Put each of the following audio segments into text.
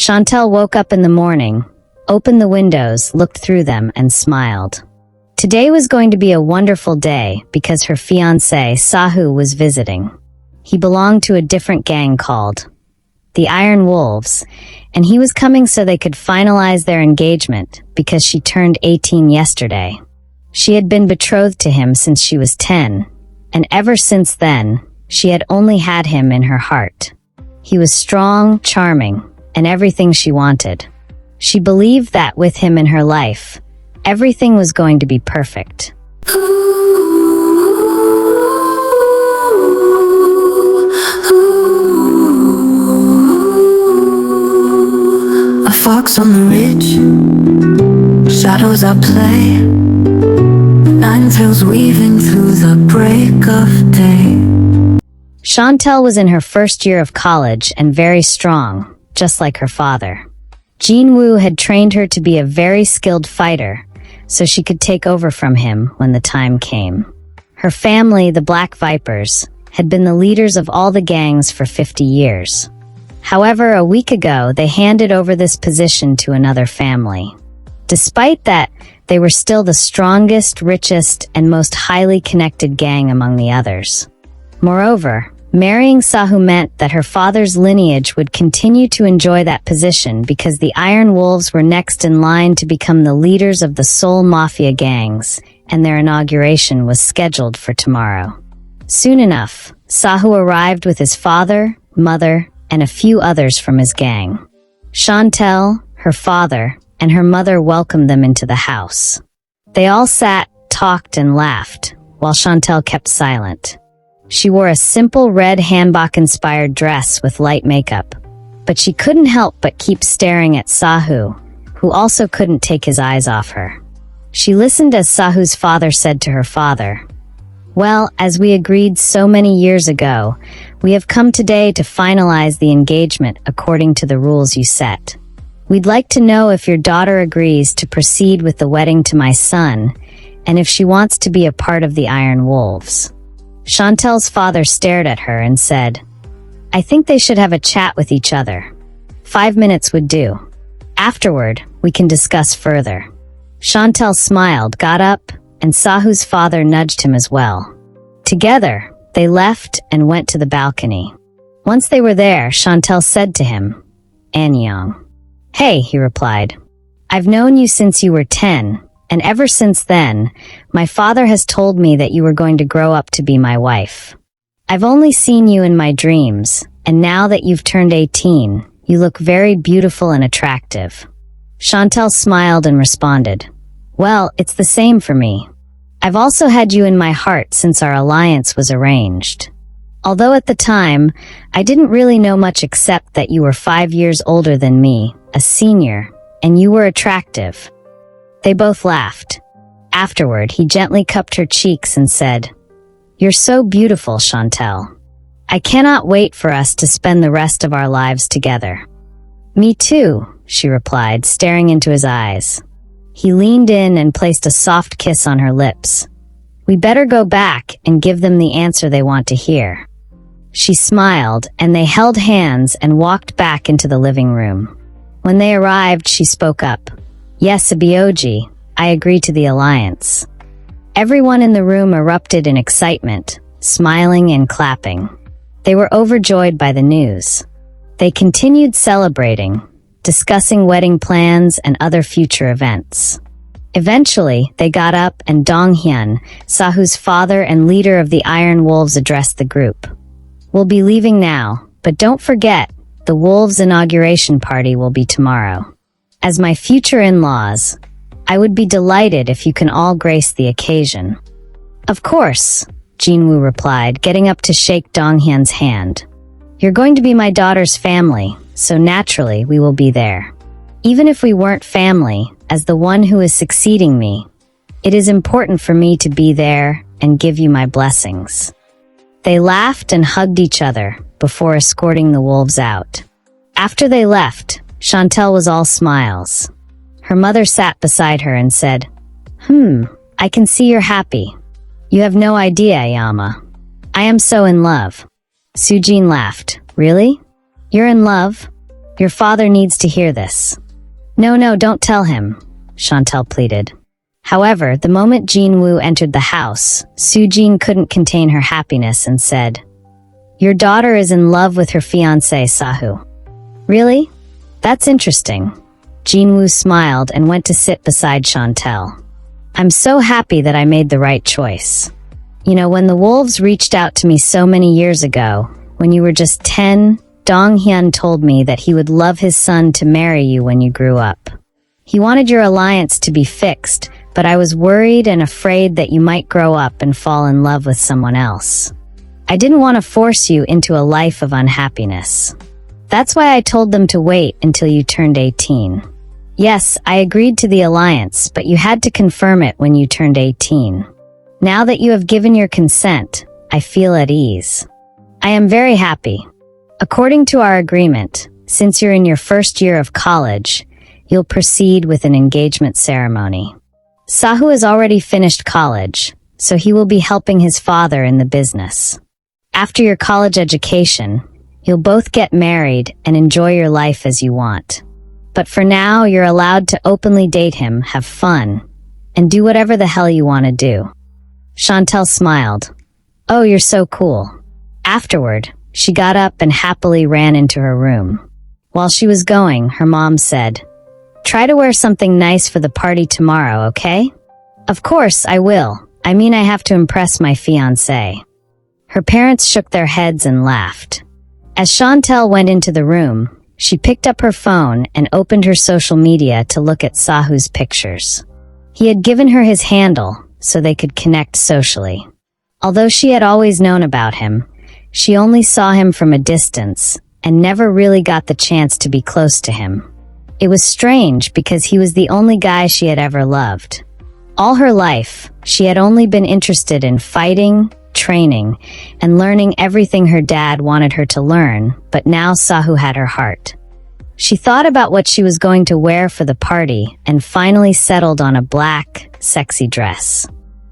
Shantel woke up in the morning, opened the windows, looked through them, and smiled. Today was going to be a wonderful day because her fiancé, Sahu, was visiting. He belonged to a different gang called the Iron Wolves, and he was coming so they could finalize their engagement because she turned 18 yesterday. She had been betrothed to him since she was 10, and ever since then, she had only had him in her heart. He was strong, charming, and everything she wanted. She believed that with him in her life, everything was going to be perfect. A fox on the ridge, shadows at play, nine tails weaving through the break of day. Shantel was in her first year of college and very strong, just like her father. Jinwoo had trained her to be a very skilled fighter, so she could take over from him when the time came. Her family, the Black Vipers, had been the leaders of all the gangs for 50 years. However, a week ago, they handed over this position to another family. Despite that, they were still the strongest, richest, and most highly connected gang among the others. Moreover, marrying Sahu meant that her father's lineage would continue to enjoy that position because the Iron Wolves were next in line to become the leaders of the Seoul Mafia gangs, and their inauguration was scheduled for tomorrow. Soon enough, Sahu arrived with his father, mother, and a few others from his gang. Shantel, her father, and her mother welcomed them into the house. They all sat, talked, and laughed, while Shantel kept silent. She wore a simple red hanbok-inspired dress with light makeup, but she couldn't help but keep staring at Sahu, who also couldn't take his eyes off her. She listened as Sahu's father said to her father, "Well, as we agreed so many years ago, we have come today to finalize the engagement according to the rules you set. We'd like to know if your daughter agrees to proceed with the wedding to my son, and if she wants to be a part of the Iron Wolves." Shantel's father stared at her and said, "I think they should have a chat with each other. 5 minutes would do. Afterward, we can discuss further." Shantel smiled, got up, and Sahu's father nudged him as well. Together, they left and went to the balcony. Once they were there, Shantel said to him, "Annyeong." "Hey," he replied. "I've known you since you were 10, and ever since then, my father has told me that you were going to grow up to be my wife. I've only seen you in my dreams, and now that you've turned 18, you look very beautiful and attractive." Shantel smiled and responded, "Well, it's the same for me. I've also had you in my heart since our alliance was arranged. Although at the time, I didn't really know much except that you were 5 years older than me, a senior, and you were attractive." They both laughed. Afterward, he gently cupped her cheeks and said, "You're so beautiful, Shantel. I cannot wait for us to spend the rest of our lives together." "Me too," she replied, staring into his eyes. He leaned in and placed a soft kiss on her lips. "We better go back and give them the answer they want to hear." She smiled, and they held hands and walked back into the living room. When they arrived, she spoke up. "Yes, Abioji, I agree to the alliance." Everyone in the room erupted in excitement, smiling and clapping. They were overjoyed by the news. They continued celebrating, discussing wedding plans and other future events. Eventually, they got up and Donghyun, Sahu's father and leader of the Iron Wolves, addressed the group. "We'll be leaving now, but don't forget, the Wolves' inauguration party will be tomorrow. As my future in-laws, I would be delighted if you can all grace the occasion." "Of course," Jinwoo replied, getting up to shake Donghyun's hand. "You're going to be my daughter's family, so naturally we will be there. Even if we weren't family, as the one who is succeeding me, it is important for me to be there and give you my blessings." They laughed and hugged each other before escorting the wolves out. After they left, Shantel was all smiles. Her mother sat beside her and said, I can see you're happy. You have no idea, Yama. I am so in love." Sujin laughed. "Really? You're in love?" Your father needs to hear this." No, don't tell him," Shantel pleaded. However, the moment Jinwoo entered the house, Sujin couldn't contain her happiness and said, "Your daughter is in love with her fiancé, Sahu." "Really? That's interesting." Jinwoo smiled and went to sit beside Shantel. "I'm so happy that I made the right choice. You know, when the wolves reached out to me so many years ago, when you were just 10, Dong Hyun told me that he would love his son to marry you when you grew up. He wanted your alliance to be fixed, but I was worried and afraid that you might grow up and fall in love with someone else. I didn't want to force you into a life of unhappiness. That's why I told them to wait until you turned 18. Yes, I agreed to the alliance, but you had to confirm it when you turned 18. Now that you have given your consent, I feel at ease. I am very happy. According to our agreement, since you're in your first year of college, you'll proceed with an engagement ceremony. Sahu has already finished college, so he will be helping his father in the business. After your college education, you'll both get married and enjoy your life as you want. But for now, you're allowed to openly date him, have fun, and do whatever the hell you want to do." Shantel smiled. "Oh, you're so cool." Afterward, she got up and happily ran into her room. While she was going, her mom said, "Try to wear something nice for the party tomorrow, okay?" "Of course, I will. I mean, I have to impress my fiancé." Her parents shook their heads and laughed. As Shantel went into the room, she picked up her phone and opened her social media to look at Sahu's pictures. He had given her his handle so they could connect socially. Although she had always known about him, she only saw him from a distance and never really got the chance to be close to him. It was strange because he was the only guy she had ever loved. All her life, she had only been interested in fighting, training, and learning everything her dad wanted her to learn, but now Sahu had her heart. She thought about what she was going to wear for the party and finally settled on a black, sexy dress.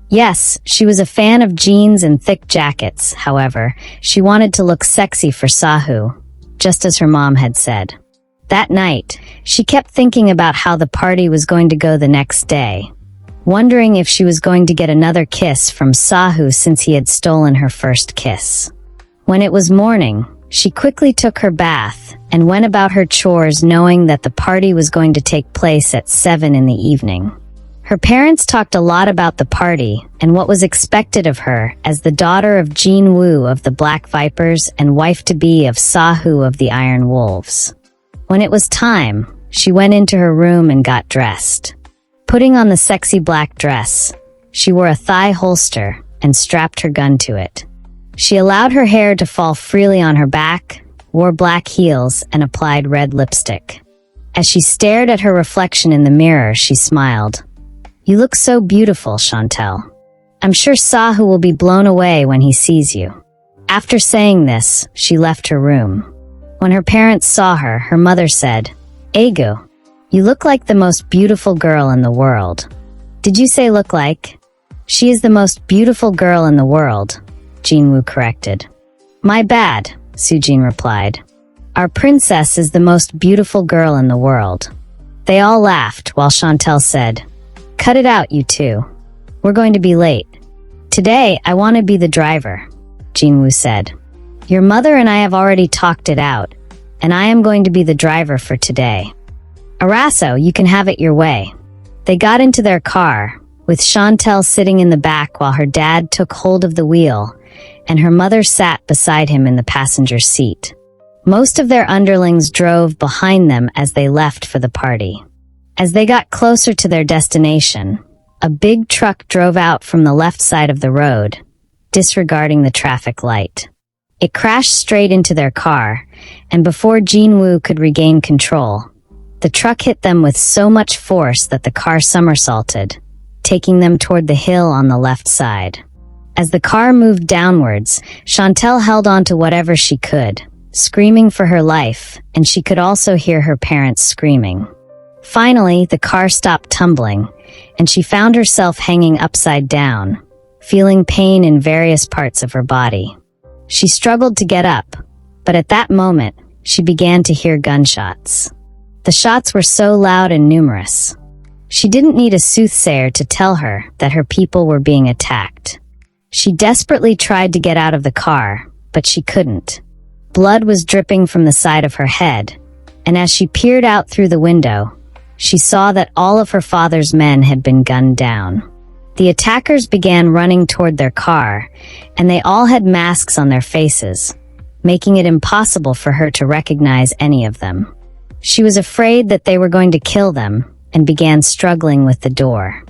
Yes, she was a fan of jeans and thick jackets. However, she wanted to look sexy for Sahu, just as her mom had said. That night, she kept thinking about how the party was going to go the next day, wondering if she was going to get another kiss from Sahu since he had stolen her first kiss. When it was morning, she quickly took her bath and went about her chores knowing that the party was going to take place at 7 in the evening. Her parents talked a lot about the party and what was expected of her as the daughter of Jin Woo of the Black Vipers and wife-to-be of Sahu of the Iron Wolves. When it was time, she went into her room and got dressed. Putting on the sexy black dress, she wore a thigh holster and strapped her gun to it. She allowed her hair to fall freely on her back, wore black heels, and applied red lipstick. As she stared at her reflection in the mirror, she smiled. "You look so beautiful, Shantel. I'm sure Sahu will be blown away when he sees you." After saying this, she left her room. When her parents saw her, her mother said, "Egu, you look like the most beautiful girl in the world." "Did you say look like?" "She is the most beautiful girl in the world," Jinwoo corrected. "My bad," Sujin replied. "Our princess is the most beautiful girl in the world." They all laughed while Shantel said, "Cut it out, you two. We're going to be late." "Today, I want to be the driver," Jinwoo said. "Your mother and I have already talked it out, and I am going to be the driver for today." "Araso, you can have it your way." They got into their car, with Shantel sitting in the back while her dad took hold of the wheel, and her mother sat beside him in the passenger seat. Most of their underlings drove behind them as they left for the party. As they got closer to their destination, a big truck drove out from the left side of the road, disregarding the traffic light. It crashed straight into their car, and before Jinwoo could regain control, the truck hit them with so much force that the car somersaulted, taking them toward the hill on the left side. As the car moved downwards, Shantel held on to whatever she could, screaming for her life, and she could also hear her parents screaming. Finally, the car stopped tumbling, and she found herself hanging upside down, feeling pain in various parts of her body. She struggled to get up, but at that moment, she began to hear gunshots. The shots were so loud and numerous. She didn't need a soothsayer to tell her that her people were being attacked. She desperately tried to get out of the car, but she couldn't. Blood was dripping from the side of her head, and as she peered out through the window, she saw that all of her father's men had been gunned down. The attackers began running toward their car, and they all had masks on their faces, making it impossible for her to recognize any of them. She was afraid that they were going to kill them and began struggling with the door.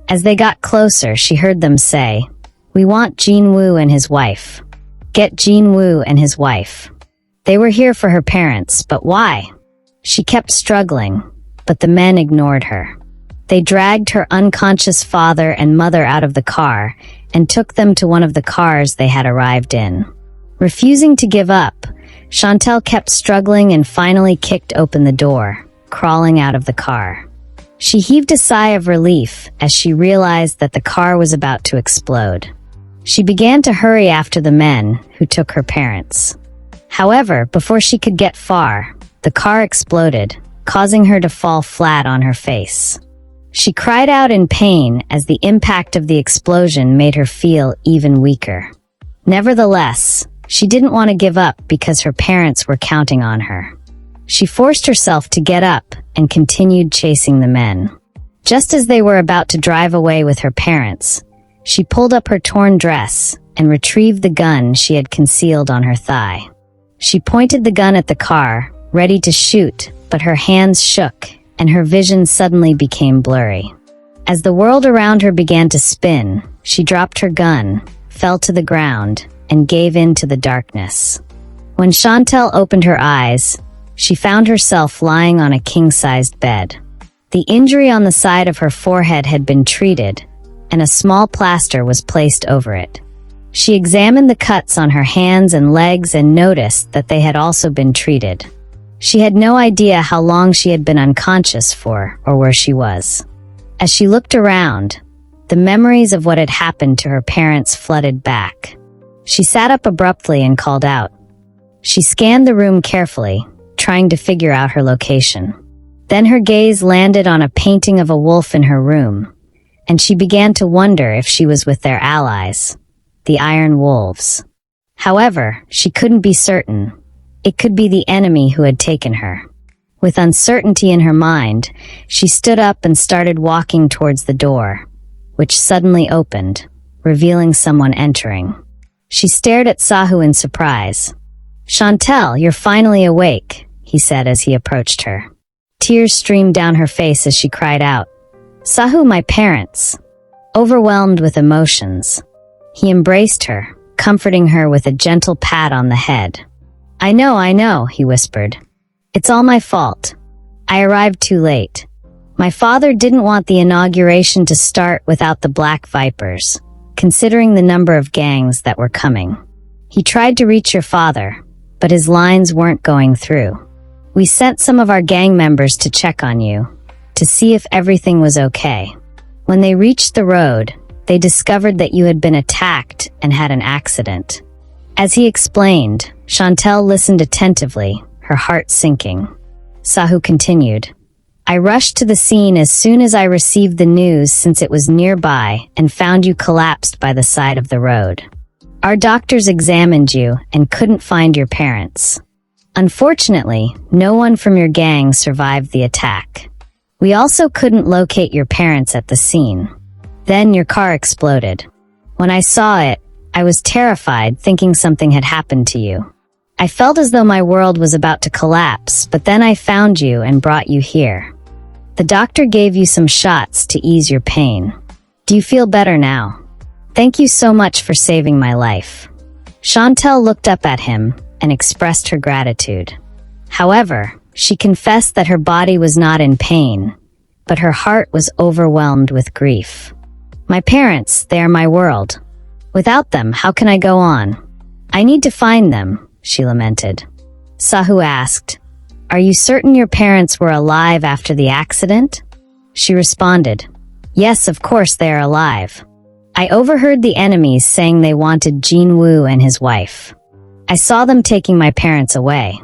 As they got closer, she heard them say, "We want Jinwoo and his wife. Get Jinwoo and his wife." They were here for her parents, but why? She kept struggling, but the men ignored her. They dragged her unconscious father and mother out of the car and took them to one of the cars they had arrived in. Refusing to give up, Shantel kept struggling and finally kicked open the door, crawling out of the car. She heaved a sigh of relief as she realized that the car was about to explode. She began to hurry after the men who took her parents. However, before she could get far, the car exploded, causing her to fall flat on her face. She cried out in pain as the impact of the explosion made her feel even weaker. Nevertheless, she didn't want to give up because her parents were counting on her. She forced herself to get up and continued chasing the men. Just as they were about to drive away with her parents, she pulled up her torn dress and retrieved the gun she had concealed on her thigh. She pointed the gun at the car, ready to shoot, but her hands shook and her vision suddenly became blurry. As the world around her began to spin, she dropped her gun, fell to the ground, and gave in to the darkness. When Shantel opened her eyes, she found herself lying on a king-sized bed. The injury on the side of her forehead had been treated, and a small plaster was placed over it. She examined the cuts on her hands and legs and noticed that they had also been treated. She had no idea how long she had been unconscious for or where she was. As she looked around, the memories of what had happened to her parents flooded back. She sat up abruptly and called out. She scanned the room carefully, trying to figure out her location. Then her gaze landed on a painting of a wolf in her room, and she began to wonder if she was with their allies, the Iron Wolves. However, she couldn't be certain. It could be the enemy who had taken her. With uncertainty in her mind, she stood up and started walking towards the door, which suddenly opened, revealing someone entering. She stared at Sahu in surprise. "Shantel, you're finally awake," he said as he approached her. Tears streamed down her face as she cried out, "Sahu, my parents!" Overwhelmed with emotions, he embraced her, comforting her with a gentle pat on the head. I know, he whispered. "It's all my fault. I arrived too late. My father didn't want the inauguration to start without the Black Vipers, considering the number of gangs that were coming. He tried to reach your father, but his lines weren't going through. We sent some of our gang members to check on you, to see if everything was okay. When they reached the road, they discovered that you had been attacked and had an accident." As he explained, Shantel listened attentively, her heart sinking. Sahu continued, "I rushed to the scene as soon as I received the news since it was nearby and found you collapsed by the side of the road. Our doctors examined you and couldn't find your parents. Unfortunately, no one from your gang survived the attack. We also couldn't locate your parents at the scene. Then your car exploded. When I saw it, I was terrified, thinking something had happened to you. I felt as though my world was about to collapse, but then I found you and brought you here. The doctor gave you some shots to ease your pain. Do you feel better now? Thank you so much for saving my life." Shantel looked up at him and expressed her gratitude. However, she confessed that her body was not in pain, but her heart was overwhelmed with grief. "My parents, they are my world. Without them, how can I go on? I need to find them," she lamented. Sahu asked, "Are you certain your parents were alive after the accident?" She responded, "Yes, of course they are alive. I overheard the enemies saying they wanted Jinwoo and his wife. I saw them taking my parents away.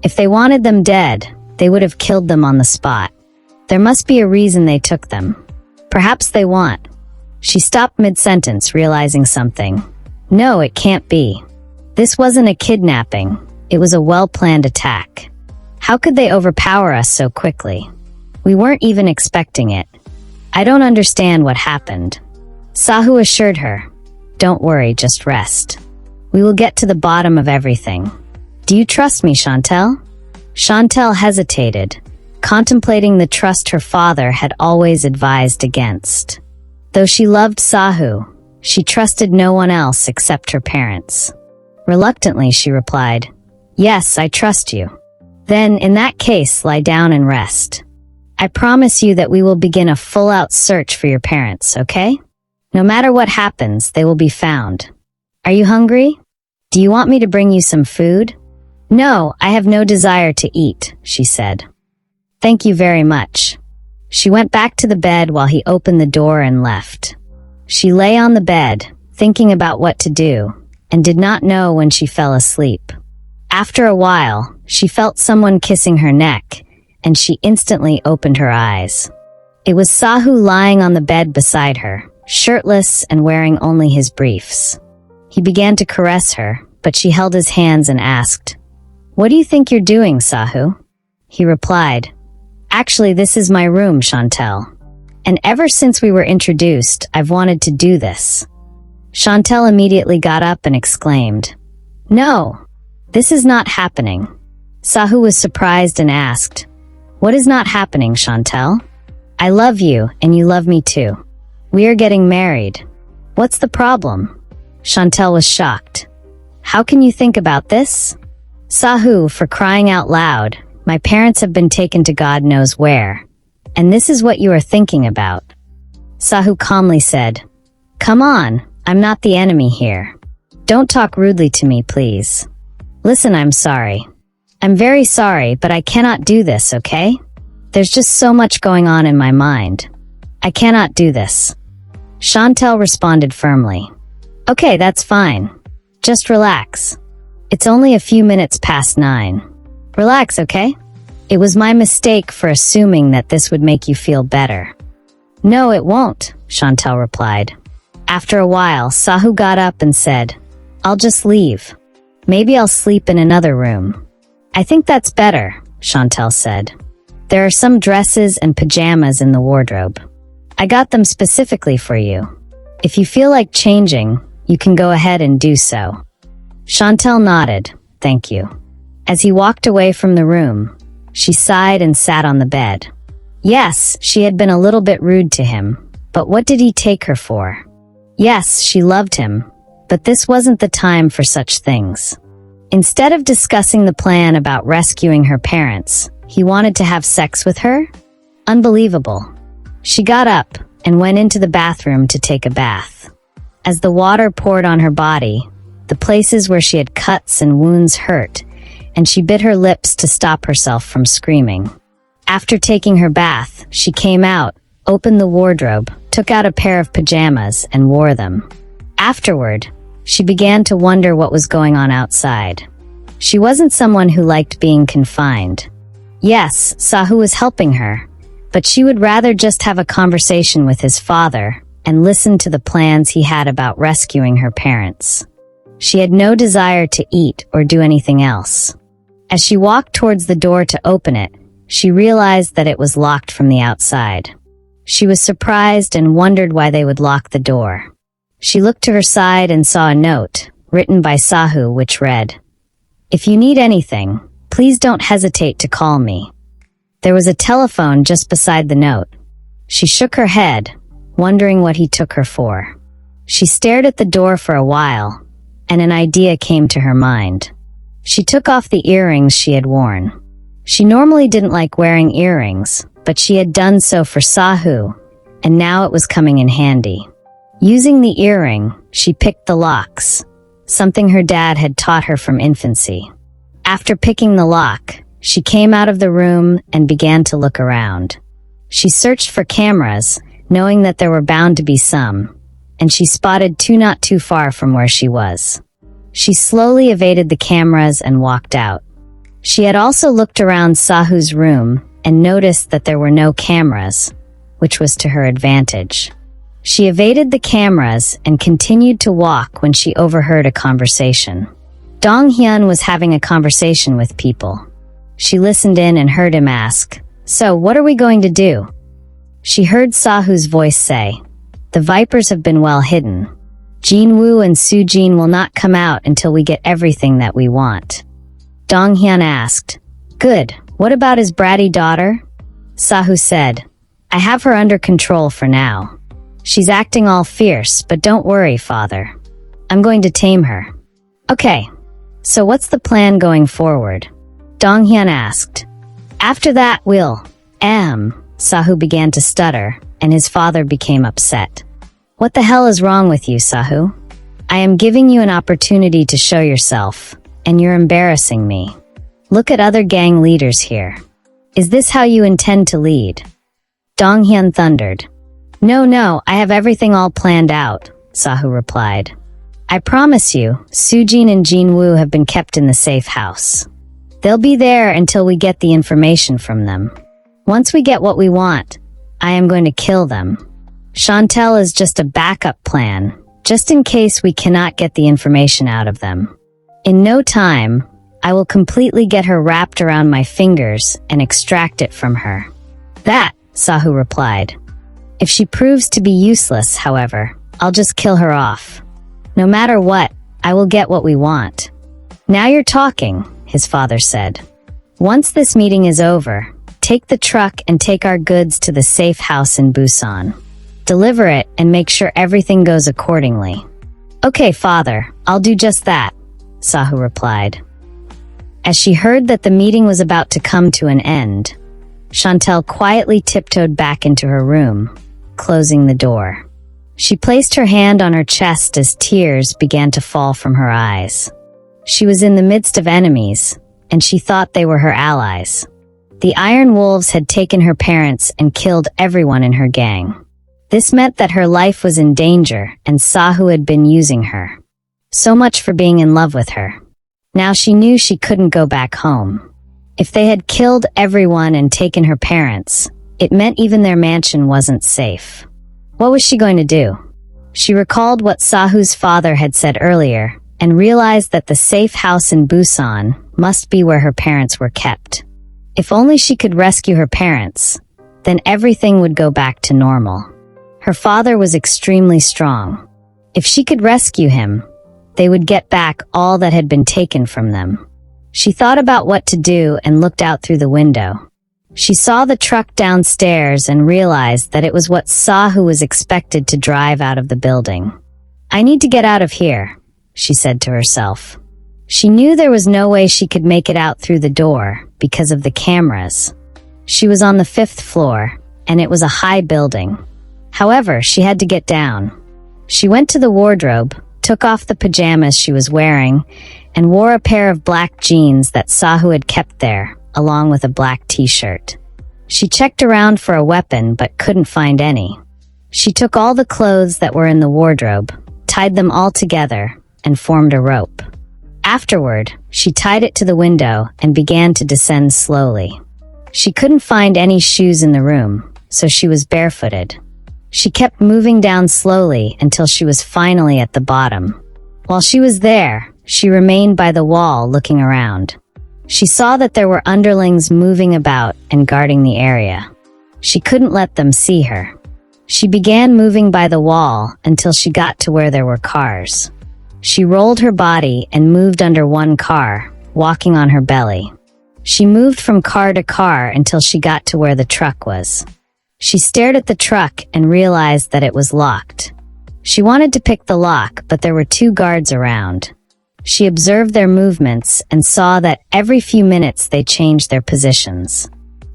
If they wanted them dead, they would have killed them on the spot. There must be a reason they took them. Perhaps they want. She stopped mid-sentence, realizing something. No, it can't be. This wasn't a kidnapping. It was a well-planned attack. How could they overpower us so quickly? We weren't even expecting it. I don't understand what happened. Sahu assured her. Don't worry, just rest. We will get to the bottom of everything. Do you trust me, Shantel? Shantel hesitated, contemplating the trust her father had always advised against. Though she loved Sahu, she trusted no one else except her parents. Reluctantly, she replied, Yes, I trust you. Then, in that case, lie down and rest. I promise you that we will begin a full-out search for your parents, okay? No matter what happens, they will be found. Are you hungry? Do you want me to bring you some food? No, I have no desire to eat, she said. Thank you very much. She went back to the bed while he opened the door and left. She lay on the bed, thinking about what to do, and did not know when she fell asleep. After a while, she felt someone kissing her neck, and she instantly opened her eyes. It was Sahu lying on the bed beside her, shirtless and wearing only his briefs. He began to caress her, but she held his hands and asked, What do you think you're doing, Sahu? He replied, Actually, this is my room, Shantel. And ever since we were introduced, I've wanted to do this. Shantel immediately got up and exclaimed, No, this is not happening. Sahu was surprised and asked, What is not happening, Shantel? I love you, and you love me too. We are getting married. What's the problem? Shantel was shocked. How can you think about this? Sahu, for crying out loud, my parents have been taken to God knows where. And this is what you are thinking about. Sahu calmly said, Come on, I'm not the enemy here. Don't talk rudely to me, please. Listen, I'm sorry. I'm very sorry, but I cannot do this, okay? There's just so much going on in my mind. I cannot do this. Shantel responded firmly. Okay, that's fine. Just relax. It's only a few minutes past 9. Relax, okay? It was my mistake for assuming that this would make you feel better. No, it won't, Shantel replied. After a while, Sahu got up and said, I'll just leave. Maybe I'll sleep in another room. I think that's better, Shantel said. There are some dresses and pajamas in the wardrobe. I got them specifically for you. If you feel like changing, you can go ahead and do so. Shantel nodded, thank you. As he walked away from the room, she sighed and sat on the bed. Yes, she had been a little bit rude to him, but what did he take her for? Yes, she loved him, but this wasn't the time for such things. Instead of discussing the plan about rescuing her parents, he wanted to have sex with her? Unbelievable. She got up and went into the bathroom to take a bath. As the water poured on her body, the places where she had cuts and wounds hurt, and she bit her lips to stop herself from screaming. After taking her bath, she came out, opened the wardrobe, took out a pair of pajamas, and wore them. Afterward, she began to wonder what was going on outside. She wasn't someone who liked being confined. Yes, Sahu was helping her, but she would rather just have a conversation with his father and listen to the plans he had about rescuing her parents. She had no desire to eat or do anything else. As she walked towards the door to open it, she realized that it was locked from the outside. She was surprised and wondered why they would lock the door. She looked to her side and saw a note, written by Sahu, which read, If you need anything, please don't hesitate to call me. There was a telephone just beside the note. She shook her head, wondering what he took her for. She stared at the door for a while, and an idea came to her mind. She took off the earrings she had worn. She normally didn't like wearing earrings, but she had done so for Sahu, and now it was coming in handy. Using the earring, she picked the locks, something her dad had taught her from infancy. After picking the lock, she came out of the room and began to look around. She searched for cameras, knowing that there were bound to be some, and she spotted two not too far from where she was. She slowly evaded the cameras and walked out. She had also looked around Sahu's room and noticed that there were no cameras, which was to her advantage. She evaded the cameras and continued to walk when she overheard a conversation. Dong Hyun was having a conversation with people. She listened in and heard him ask, "So, what are we going to do?" She heard Sahu's voice say, "The vipers have been well hidden. Jin-woo and Soo-jin will not come out until we get everything that we want." Dong Hyun asked, "Good, what about his bratty daughter?" Sahu said, "I have her under control for now. She's acting all fierce, but don't worry, father. I'm going to tame her." "Okay, so what's the plan going forward?" Dong Hyun asked. "After that, Sahu began to stutter, and his father became upset. "What the hell is wrong with you, Sahu? I am giving you an opportunity to show yourself, and you're embarrassing me. Look at other gang leaders here. Is this how you intend to lead?" Dong Hyun thundered. No, I have everything all planned out," Sahu replied. "I promise you, Soo-jin and Jin-woo have been kept in the safe house. They'll be there until we get the information from them. Once we get what we want, I am going to kill them. Shantel is just a backup plan, just in case we cannot get the information out of them. In no time, I will completely get her wrapped around my fingers and extract it from her." "That," Sahu replied. "If she proves to be useless, however, I'll just kill her off. No matter what, I will get what we want." "Now you're talking," his father said. "Once this meeting is over, take the truck and take our goods to the safe house in Busan. Deliver it and make sure everything goes accordingly." "Okay, father, I'll do just that," Sahu replied. As she heard that the meeting was about to come to an end, Shantel quietly tiptoed back into her room, closing the door. She placed her hand on her chest as tears began to fall from her eyes. She was in the midst of enemies, and she thought they were her allies. The Iron Wolves had taken her parents and killed everyone in her gang. This meant that her life was in danger, and Sahu had been using her. So much for being in love with her. Now she knew she couldn't go back home. If they had killed everyone and taken her parents, it meant even their mansion wasn't safe. What was she going to do? She recalled what Sahu's father had said earlier, and realized that the safe house in Busan must be where her parents were kept. If only she could rescue her parents, then everything would go back to normal. Her father was extremely strong. If she could rescue him, they would get back all that had been taken from them. She thought about what to do and looked out through the window. She saw the truck downstairs and realized that it was what Sahu was expected to drive out of the building. "I need to get out of here," she said to herself. She knew there was no way she could make it out through the door because of the cameras. She was on the 5th floor, and it was a high building. However, she had to get down. She went to the wardrobe, took off the pajamas she was wearing, and wore a pair of black jeans that Sahu had kept there, along with a black t-shirt. She checked around for a weapon but couldn't find any. She took all the clothes that were in the wardrobe, tied them all together, and formed a rope. Afterward, she tied it to the window and began to descend slowly. She couldn't find any shoes in the room, so she was barefooted. She kept moving down slowly until she was finally at the bottom. While she was there, she remained by the wall looking around. She saw that there were underlings moving about and guarding the area. She couldn't let them see her. She began moving by the wall until she got to where there were cars. She rolled her body and moved under one car, walking on her belly. She moved from car to car until she got to where the truck was. She stared at the truck and realized that it was locked. She wanted to pick the lock, but there were 2 guards around. She observed their movements and saw that every few minutes they changed their positions.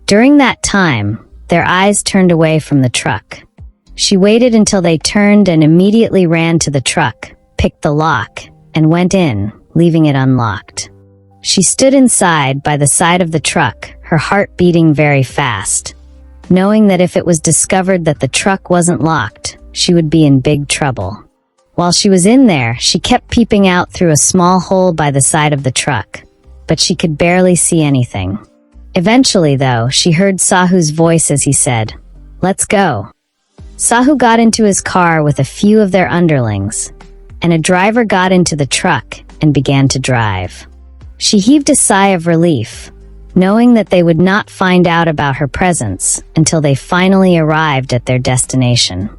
During that time, their eyes turned away from the truck. She waited until they turned and immediately ran to the truck, picked the lock, and went in, leaving it unlocked. She stood inside by the side of the truck, her heart beating very fast, knowing that if it was discovered that the truck wasn't locked, she would be in big trouble. While she was in there, she kept peeping out through a small hole by the side of the truck, but she could barely see anything. Eventually, though, she heard Sahu's voice as he said, "Let's go." Sahu got into his car with a few of their underlings, and a driver got into the truck and began to drive. She heaved a sigh of relief, knowing that they would not find out about her presence until they finally arrived at their destination.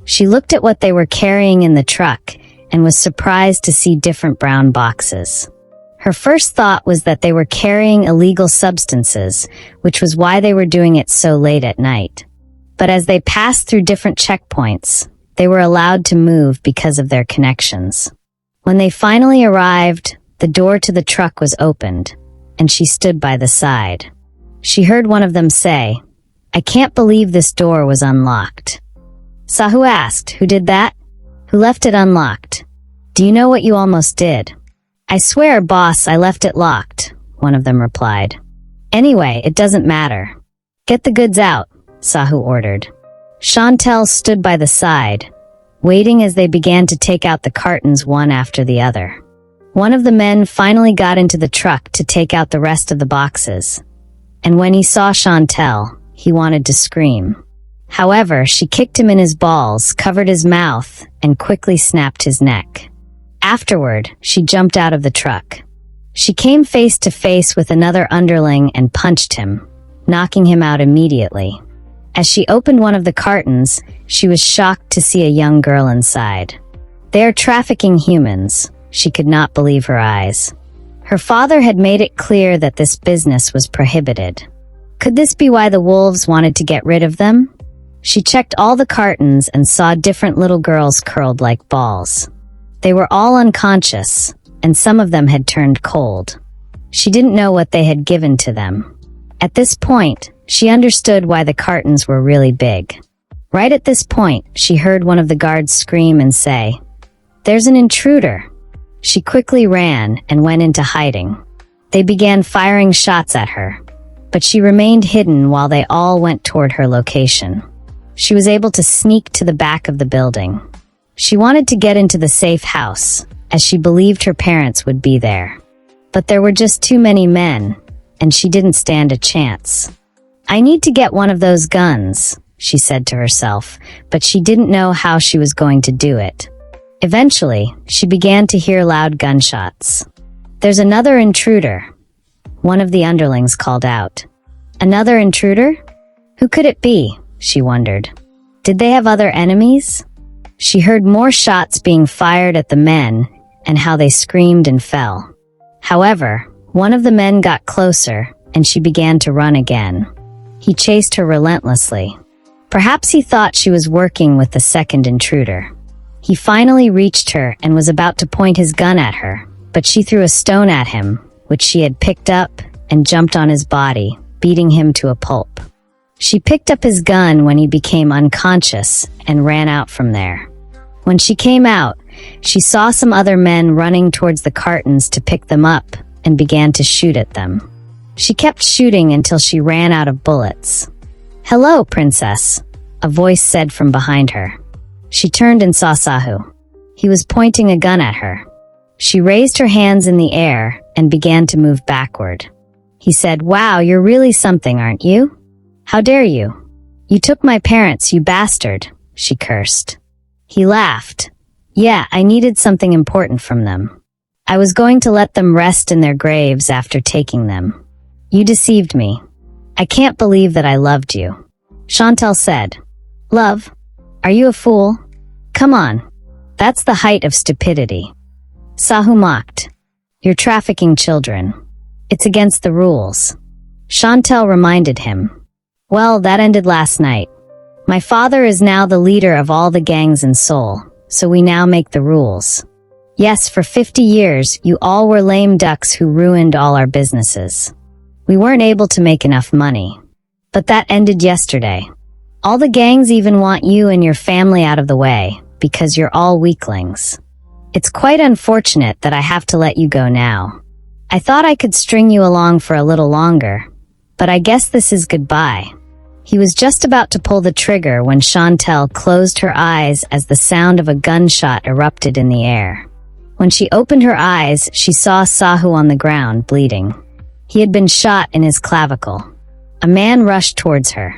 She looked at what they were carrying in the truck and was surprised to see different brown boxes. Her first thought was that they were carrying illegal substances, which was why they were doing it so late at night. But as they passed through different checkpoints, they were allowed to move because of their connections. When they finally arrived, the door to the truck was opened, and she stood by the side. She heard one of them say, "I can't believe this door was unlocked." Sahu asked, "Who did that? Who left it unlocked? Do you know what you almost did?" "I swear, boss, I left it locked," one of them replied. "Anyway, it doesn't matter. Get the goods out," Sahu ordered. Shantel stood by the side, waiting as they began to take out the cartons one after the other. One of the men finally got into the truck to take out the rest of the boxes, and when he saw Shantel, he wanted to scream. However, she kicked him in his balls, covered his mouth, and quickly snapped his neck. Afterward, she jumped out of the truck. She came face to face with another underling and punched him, knocking him out immediately. As she opened one of the cartons, she was shocked to see a young girl inside. "They are trafficking humans." She could not believe her eyes. Her father had made it clear that this business was prohibited. Could this be why the wolves wanted to get rid of them? She checked all the cartons and saw different little girls curled like balls. They were all unconscious, and some of them had turned cold. She didn't know what they had given to them. At this point, she understood why the cartons were really big. Right at this point, she heard one of the guards scream and say, "There's an intruder." She quickly ran and went into hiding. They began firing shots at her, but she remained hidden while they all went toward her location. She was able to sneak to the back of the building. She wanted to get into the safe house, as she believed her parents would be there. But there were just too many men, and she didn't stand a chance. "I need to get one of those guns," she said to herself, but she didn't know how she was going to do it. Eventually, she began to hear loud gunshots. "There's another intruder," one of the underlings called out. "Another intruder? Who could it be?" she wondered. Did they have other enemies? She heard more shots being fired at the men and how they screamed and fell. However, one of the men got closer and she began to run again. He chased her relentlessly. Perhaps he thought she was working with the second intruder. He finally reached her and was about to point his gun at her, but she threw a stone at him, which she had picked up, and jumped on his body, beating him to a pulp. She picked up his gun when he became unconscious and ran out from there. When she came out, she saw some other men running towards the cartons to pick them up and began to shoot at them. She kept shooting until she ran out of bullets. "Hello, princess," a voice said from behind her. She turned and saw Sahu. He was pointing a gun at her. She raised her hands in the air and began to move backward. He said, "Wow, you're really something, aren't you? How dare you? You took my parents, you bastard," she cursed. He laughed. "Yeah, I needed something important from them. I was going to let them rest in their graves after taking them. You deceived me. I can't believe that I loved you." Shantel said, "Love? Are you a fool? Come on. That's the height of stupidity." Sahu mocked. "You're trafficking children. It's against the rules." Shantel reminded him. "Well, that ended last night. My father is now the leader of all the gangs in Seoul, so we now make the rules. Yes, for 50 years, you all were lame ducks who ruined all our businesses. We weren't able to make enough money. But that ended yesterday. All the gangs even want you and your family out of the way, because you're all weaklings. It's quite unfortunate that I have to let you go now. I thought I could string you along for a little longer, but I guess this is goodbye." He was just about to pull the trigger when Shantel closed her eyes as the sound of a gunshot erupted in the air. When she opened her eyes, she saw Sahu on the ground, bleeding. He had been shot in his clavicle. A man rushed towards her.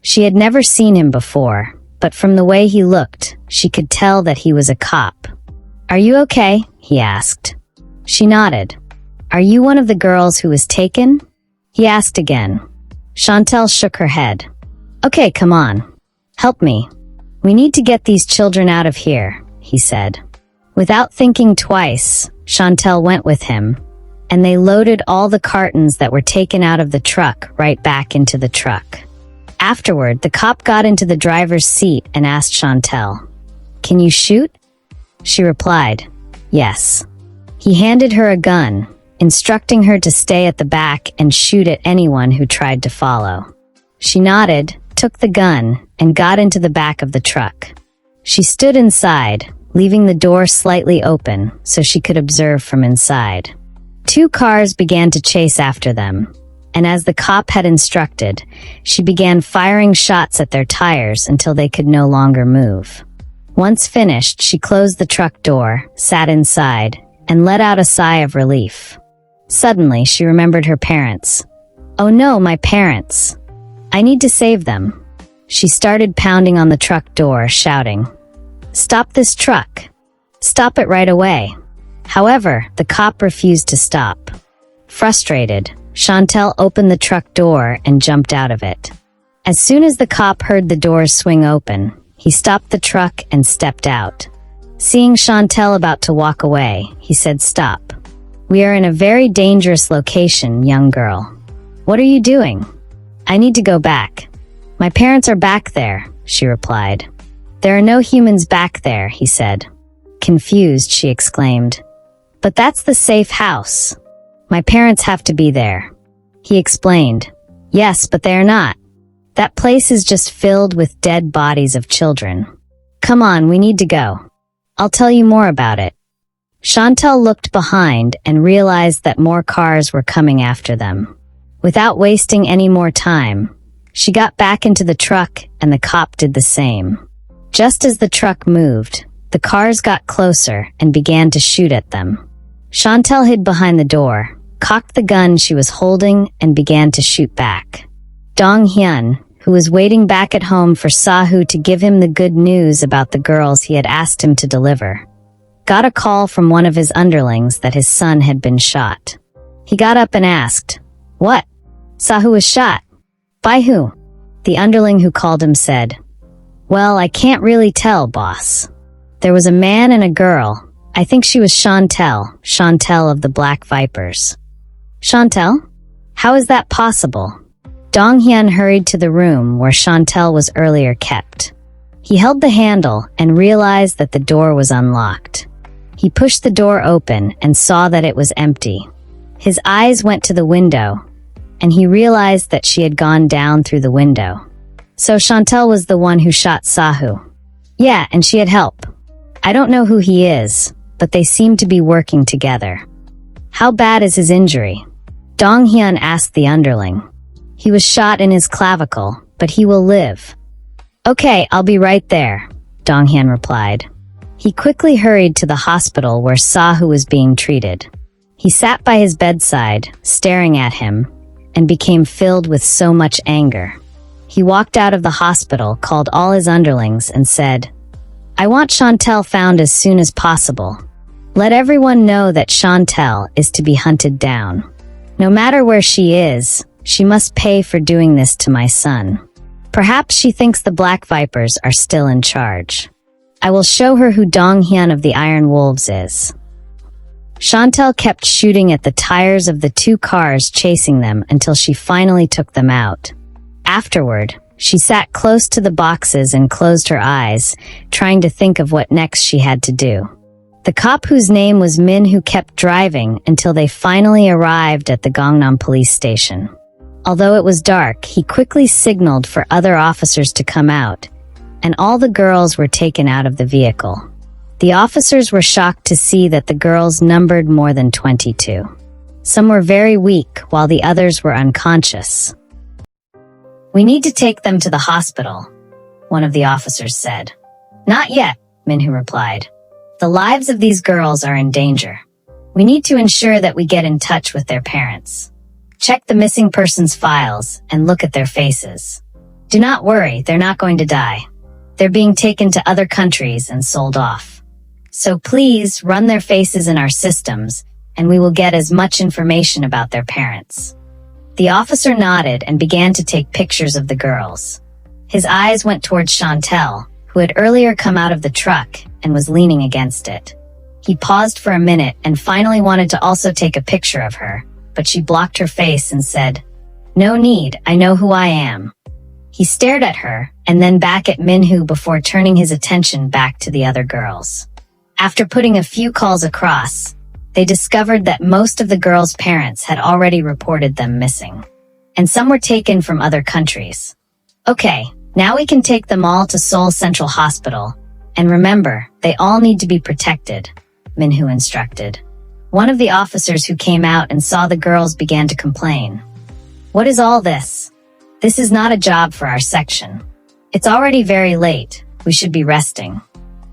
She had never seen him before, but from the way he looked, she could tell that he was a cop. "Are you okay?" he asked. She nodded. "Are you one of the girls who was taken?" he asked again. Shantel shook her head. "Okay, come on. Help me. We need to get these children out of here," he said. Without thinking twice, Shantel went with him, and they loaded all the cartons that were taken out of the truck right back into the truck. Afterward, the cop got into the driver's seat and asked Shantel, "Can you shoot?" She replied, "Yes." He handed her a gun, instructing her to stay at the back and shoot at anyone who tried to follow. She nodded, took the gun, and got into the back of the truck. She stood inside, leaving the door slightly open so she could observe from inside. 2 cars began to chase after them, and as the cop had instructed, she began firing shots at their tires until they could no longer move. Once finished, she closed the truck door, sat inside, and let out a sigh of relief. Suddenly, she remembered her parents. "Oh no, my parents. I need to save them." She started pounding on the truck door, shouting, "Stop this truck! Stop it right away!" However, the cop refused to stop. Frustrated, Shantel opened the truck door and jumped out of it. As soon as the cop heard the doors swing open, he stopped the truck and stepped out. Seeing Shantel about to walk away, he said, "Stop. We are in a very dangerous location, young girl. What are you doing?" "I need to go back. My parents are back there," she replied. "There are no humans back there," he said. Confused, she exclaimed, "But that's the safe house. My parents have to be there." He explained, "Yes, but they are not. That place is just filled with dead bodies of children. Come on, we need to go. I'll tell you more about it." Shantel looked behind and realized that more cars were coming after them. Without wasting any more time, she got back into the truck and the cop did the same. Just as the truck moved, the cars got closer and began to shoot at them. Shantel hid behind the door, cocked the gun she was holding, and began to shoot back. Dong Hyun, who was waiting back at home for Sahu to give him the good news about the girls he had asked him to deliver, got a call from one of his underlings that his son had been shot. He got up and asked, "What? Sahu was shot? By who?" The underling who called him said, "Well, I can't really tell, boss. There was a man and a girl. I think she was Shantel of the Black Vipers." "Shantel? How is that possible?" Dong Hyun hurried to the room where Shantel was earlier kept. He held the handle and realized that the door was unlocked. He pushed the door open and saw that it was empty. His eyes went to the window, and he realized that she had gone down through the window. So Shantel was the one who shot Sahu. Yeah, and she had help. I don't know who he is, but they seem to be working together. How bad is his injury? Dong Hyun asked the underling. He was shot in his clavicle, but he will live. Okay, I'll be right there, Dong Hyun replied. He quickly hurried to the hospital where Sahu was being treated. He sat by his bedside, staring at him, and became filled with so much anger. He walked out of the hospital, called all his underlings, and said, "I want Shantel found as soon as possible. Let everyone know that Shantel is to be hunted down. No matter where she is, she must pay for doing this to my son. Perhaps she thinks the Black Vipers are still in charge. I will show her who Dong Hyun of the Iron Wolves is." Shantel kept shooting at the tires of the 2 cars chasing them until she finally took them out. Afterward, she sat close to the boxes and closed her eyes, trying to think of what next she had to do. The cop whose name was Min, who kept driving until they finally arrived at the Gangnam police station. Although it was dark, he quickly signaled for other officers to come out, and all the girls were taken out of the vehicle. The officers were shocked to see that the girls numbered more than 22. Some were very weak, while the others were unconscious. "We need to take them to the hospital," one of the officers said. "Not yet," Minhu replied. The lives of these girls are in danger. We need to ensure that we get in touch with their parents. Check the missing persons files and look at their faces. Do not worry, they're not going to die. They're being taken to other countries and sold off. So please run their faces in our systems, and we will get as much information about their parents. The officer nodded and began to take pictures of the girls. His eyes went towards Shantel, who had earlier come out of the truck and was leaning against it. He paused for a minute and finally wanted to also take a picture of her, but she blocked her face and said, "No need, I know who I am." He stared at her and then back at Minhu before turning his attention back to the other girls. After putting a few calls across, they discovered that most of the girls' parents had already reported them missing, and some were taken from other countries. Okay, now we can take them all to Seoul Central Hospital, and remember, they all need to be protected, Minhu instructed. One of the officers who came out and saw the girls began to complain. "What is all this? This is not a job for our section. It's already very late, we should be resting.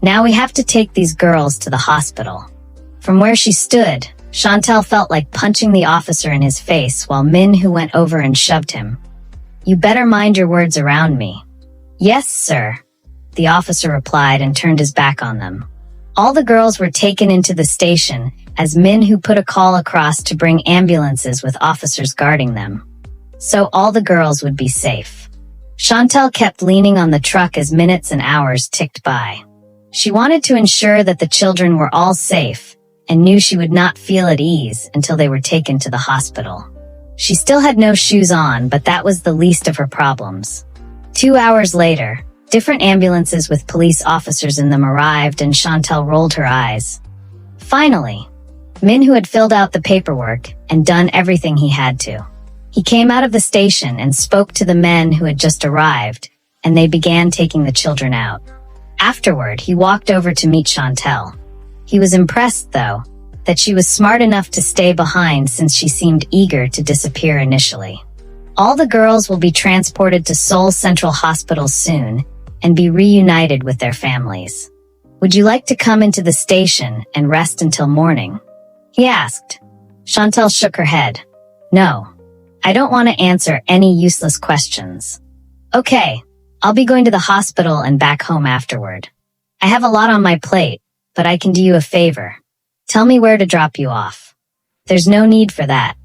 Now we have to take these girls to the hospital." From where she stood, Shantel felt like punching the officer in his face while Minhu went over and shoved him. "You better mind your words around me." "Yes, sir," the officer replied and turned his back on them. All the girls were taken into the station as Minhu put a call across to bring ambulances with officers guarding them, so all the girls would be safe. Shantel kept leaning on the truck as minutes and hours ticked by. She wanted to ensure that the children were all safe and knew she would not feel at ease until they were taken to the hospital. She still had no shoes on, but that was the least of her problems. 2 hours later, different ambulances with police officers in them arrived and Shantel rolled her eyes. Finally, Minhu had filled out the paperwork and done everything he had to. He came out of the station and spoke to the men who had just arrived, and they began taking the children out. Afterward, he walked over to meet Shantel. He was impressed, though, that she was smart enough to stay behind since she seemed eager to disappear initially. All the girls will be transported to Seoul Central Hospital soon and be reunited with their families. "Would you like to come into the station and rest until morning?" he asked. Shantel shook her head. "No. I don't want to answer any useless questions." "Okay, I'll be going to the hospital and back home afterward. I have a lot on my plate, but I can do you a favor. Tell me where to drop you off." "There's no need for that.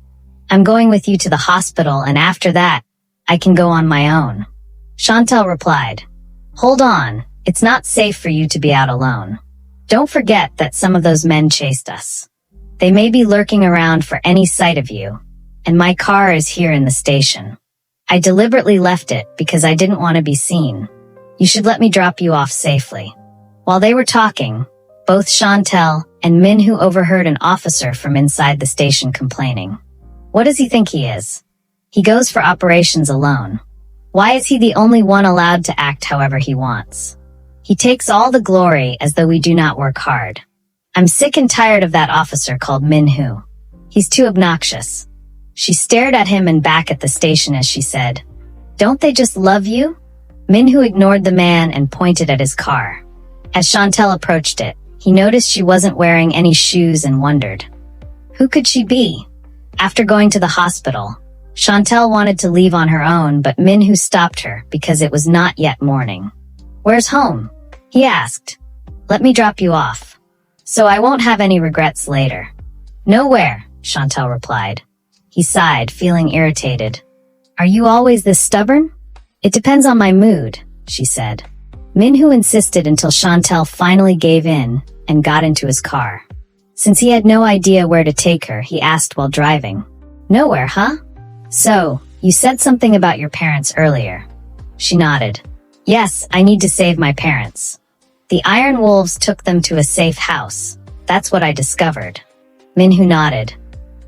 I'm going with you to the hospital, and after that, I can go on my own," Shantel replied. "Hold on, it's not safe for you to be out alone. Don't forget that some of those men chased us. They may be lurking around for any sight of you, and my car is here in the station. I deliberately left it because I didn't want to be seen. You should let me drop you off safely." While they were talking, both Shantel and Minhu overheard an officer from inside the station complaining. "What does he think he is? He goes for operations alone. Why is he the only one allowed to act however he wants? He takes all the glory as though we do not work hard. I'm sick and tired of that officer called Minhu. He's too obnoxious." She stared at him and back at the station as she said, "Don't they just love you?" Minhu ignored the man and pointed at his car. As Shantel approached it, he noticed she wasn't wearing any shoes and wondered, who could she be? After going to the hospital, Shantel wanted to leave on her own, but Minhu stopped her because it was not yet morning. "Where's home?" he asked. "Let me drop you off, so I won't have any regrets later." "Nowhere," Shantel replied. He sighed, feeling irritated. "Are you always this stubborn?" "It depends on my mood," she said. Minhu insisted until Shantel finally gave in and got into his car. Since he had no idea where to take her, he asked while driving. "Nowhere, huh? So, you said something about your parents earlier." She nodded. "Yes, I need to save my parents. The Iron Wolves took them to a safe house. That's what I discovered." Minhu nodded.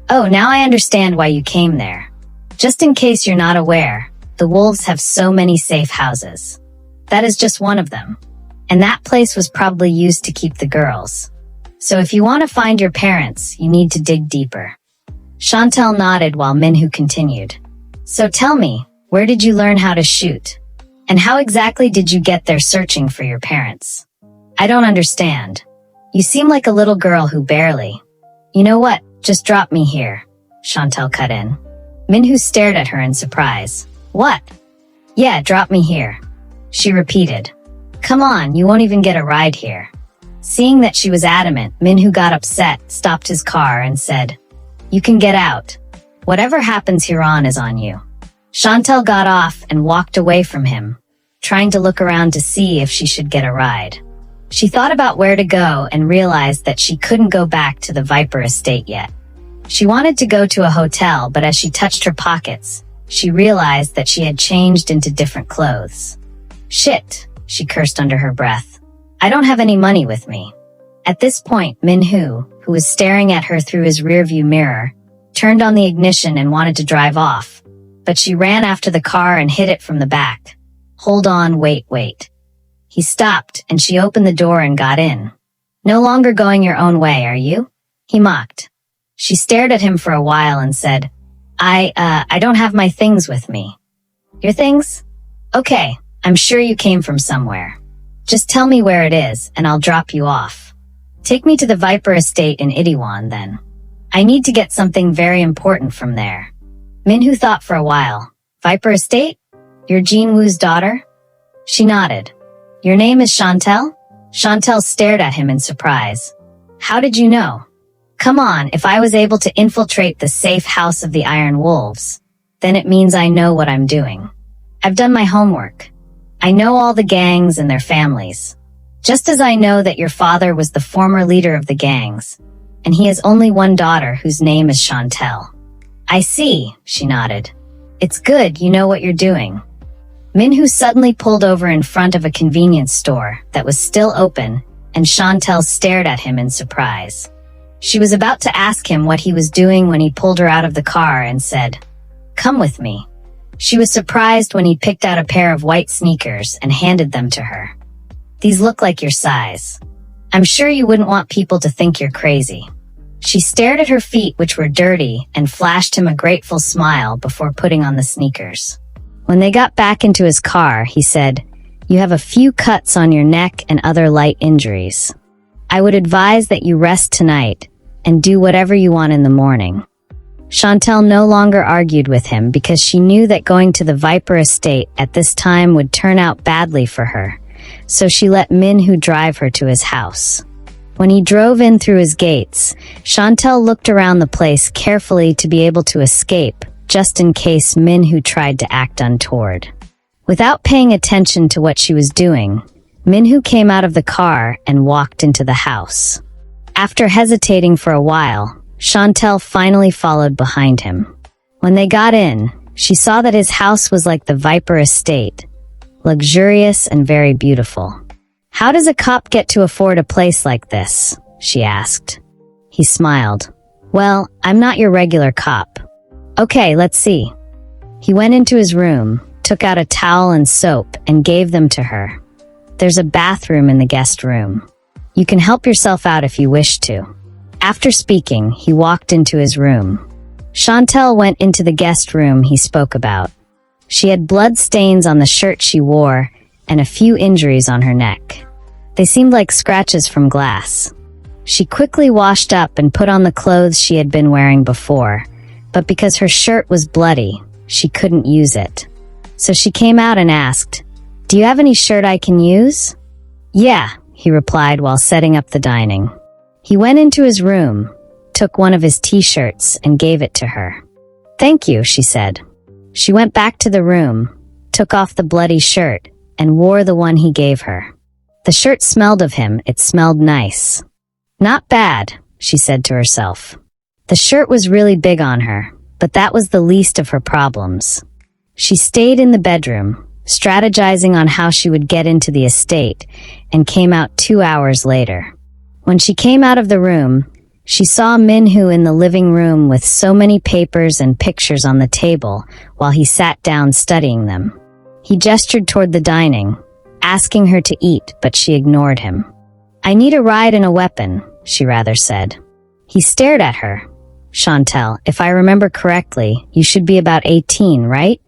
"Oh, now I understand why you came there. Just in case you're not aware, the wolves have so many safe houses. That is just one of them. And that place was probably used to keep the girls. So if you want to find your parents, you need to dig deeper." Shantel nodded while Minhu continued. "So tell me, where did you learn how to shoot? And how exactly did you get there searching for your parents?" "I don't understand." You seem like a little girl who barely. You know what? Just drop me here, Shantel cut in. Minhu stared at her in surprise. What? Yeah, drop me here, she repeated. Come on, you won't even get a ride here. Seeing that she was adamant, Minhu got upset, stopped his car, and said, You can get out. Whatever happens here on is on you. Shantel got off and walked away from him, trying to look around to see if she should get a ride. She thought about where to go and realized that she couldn't go back to the Viper estate yet. She wanted to go to a hotel, but as she touched her pockets, she realized that she had changed into different clothes. Shit, she cursed under her breath. I don't have any money with me. At this point, Minhu, who was staring at her through his rearview mirror, turned on the ignition and wanted to drive off, but she ran after the car and hit it from the back. Hold on, wait. He stopped, and she opened the door and got in. No longer going your own way, are you? He mocked. She stared at him for a while and said, I don't have my things with me. Your things? Okay, I'm sure you came from somewhere. Just tell me where it is, and I'll drop you off. Take me to the Viper estate in Itaewon, then. I need to get something very important from there. Minhu thought for a while. Viper estate? You're Jinwoo's daughter? She nodded. Your name is Shantel? Shantel stared at him in surprise. How did you know? Come on, if I was able to infiltrate the safe house of the Iron Wolves, then it means I know what I'm doing. I've done my homework. I know all the gangs and their families. Just as I know that your father was the former leader of the gangs, and he has only one daughter whose name is Shantel. I see, she nodded. It's good you know what you're doing. Minhu suddenly pulled over in front of a convenience store that was still open, and Shantel stared at him in surprise. She was about to ask him what he was doing when he pulled her out of the car and said, Come with me. She was surprised when he picked out a pair of white sneakers and handed them to her. These look like your size. I'm sure you wouldn't want people to think you're crazy. She stared at her feet, which were dirty, and flashed him a grateful smile before putting on the sneakers. When they got back into his car, he said, You have a few cuts on your neck and other light injuries. I would advise that you rest tonight and do whatever you want in the morning. Shantel no longer argued with him because she knew that going to the Viper estate at this time would turn out badly for her, so she let Minhu drive her to his house. When he drove in through his gates, Shantel looked around the place carefully to be able to escape, just in case Minhu tried to act untoward. Without paying attention to what she was doing, Minhu came out of the car and walked into the house. After hesitating for a while, Shantel finally followed behind him. When they got in, she saw that his house was like the Viper estate, luxurious and very beautiful. How does a cop get to afford a place like this? She asked. He smiled. Well, I'm not your regular cop. Okay, let's see. He went into his room, took out a towel and soap, and gave them to her. There's a bathroom in the guest room. You can help yourself out if you wish to. After speaking, he walked into his room. Shantel went into the guest room he spoke about. She had blood stains on the shirt she wore and a few injuries on her neck. They seemed like scratches from glass. She quickly washed up and put on the clothes she had been wearing before, but because her shirt was bloody, she couldn't use it. So she came out and asked, Do you have any shirt I can use? Yeah, he replied while setting up the dining. He went into his room, took one of his t-shirts and gave it to her. Thank you, she said. She went back to the room, took off the bloody shirt, and wore the one he gave her. The shirt smelled of him, it smelled nice. Not bad, she said to herself. The shirt was really big on her, but that was the least of her problems. She stayed in the bedroom, strategizing on how she would get into the estate, and came out 2 hours later. When she came out of the room, she saw Minhu in the living room with so many papers and pictures on the table while he sat down studying them. He gestured toward the dining, asking her to eat, but she ignored him. I need a ride and a weapon, she rather said. He stared at her. Shantel, if I remember correctly, you should be about 18, right?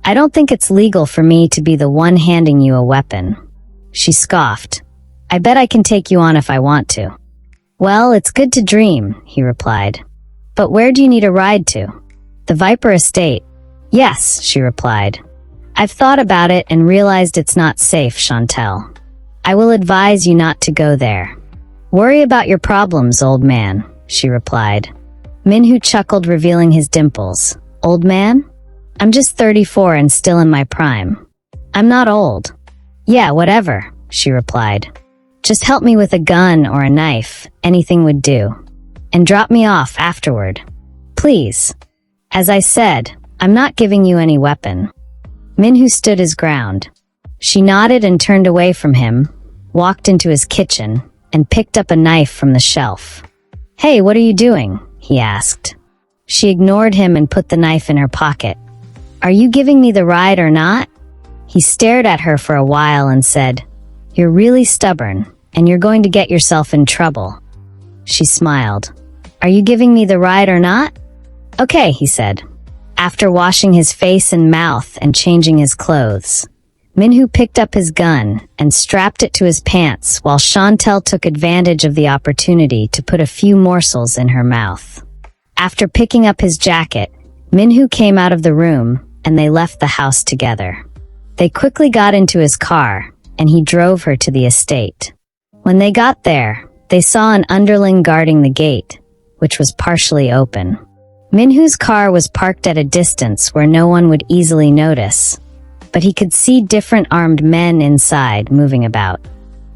I don't think it's legal for me to be the one handing you a weapon. She scoffed. I bet I can take you on if I want to. Well, it's good to dream, he replied. But where do you need a ride to? The Viper Estate. Yes, she replied. I've thought about it and realized it's not safe, Shantel. I will advise you not to go there. Worry about your problems, old man, she replied. Minhu chuckled, revealing his dimples. Old man? I'm just 34 and still in my prime. I'm not old. Yeah, whatever, she replied. Just help me with a gun or a knife, anything would do. And drop me off afterward. Please. As I said, I'm not giving you any weapon. Minhu stood his ground. She nodded and turned away from him, walked into his kitchen, and picked up a knife from the shelf. Hey, what are you doing? He asked. She ignored him and put the knife in her pocket. Are you giving me the ride or not? He stared at her for a while and said, You're really stubborn, and you're going to get yourself in trouble. She smiled. Are you giving me the ride or not? Okay, he said. After washing his face and mouth and changing his clothes, Minhu picked up his gun and strapped it to his pants while Shantel took advantage of the opportunity to put a few morsels in her mouth. After picking up his jacket, Minhu came out of the room and they left the house together. They quickly got into his car and he drove her to the estate. When they got there, they saw an underling guarding the gate, which was partially open. Minhu's car was parked at a distance where no one would easily notice, but he could see different armed men inside moving about.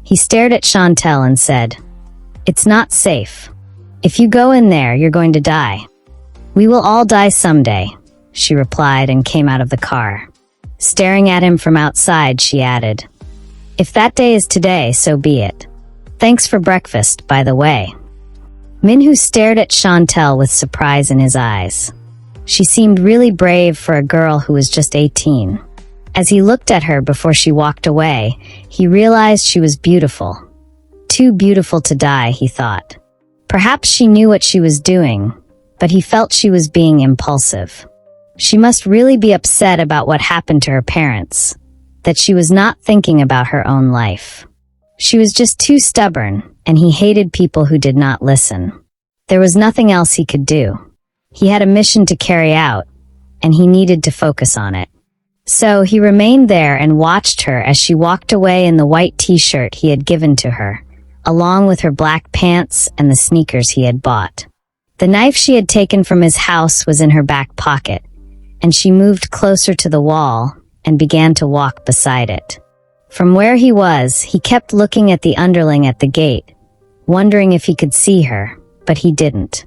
He stared at Shantel and said, It's not safe. If you go in there, you're going to die. We will all die someday, she replied and came out of the car. Staring at him from outside, she added, If that day is today, so be it. Thanks for breakfast, by the way. Minhu stared at Shantel with surprise in his eyes. She seemed really brave for a girl who was just 18. As he looked at her before she walked away, he realized she was beautiful. Too beautiful to die, he thought. Perhaps she knew what she was doing, but he felt she was being impulsive. She must really be upset about what happened to her parents, that she was not thinking about her own life. She was just too stubborn, and he hated people who did not listen. There was nothing else he could do. He had a mission to carry out, and he needed to focus on it. So he remained there and watched her as she walked away in the white t-shirt he had given to her, along with her black pants and the sneakers he had bought. The knife she had taken from his house was in her back pocket, and she moved closer to the wall and began to walk beside it. From where he was, he kept looking at the underling at the gate, wondering if he could see her, but he didn't.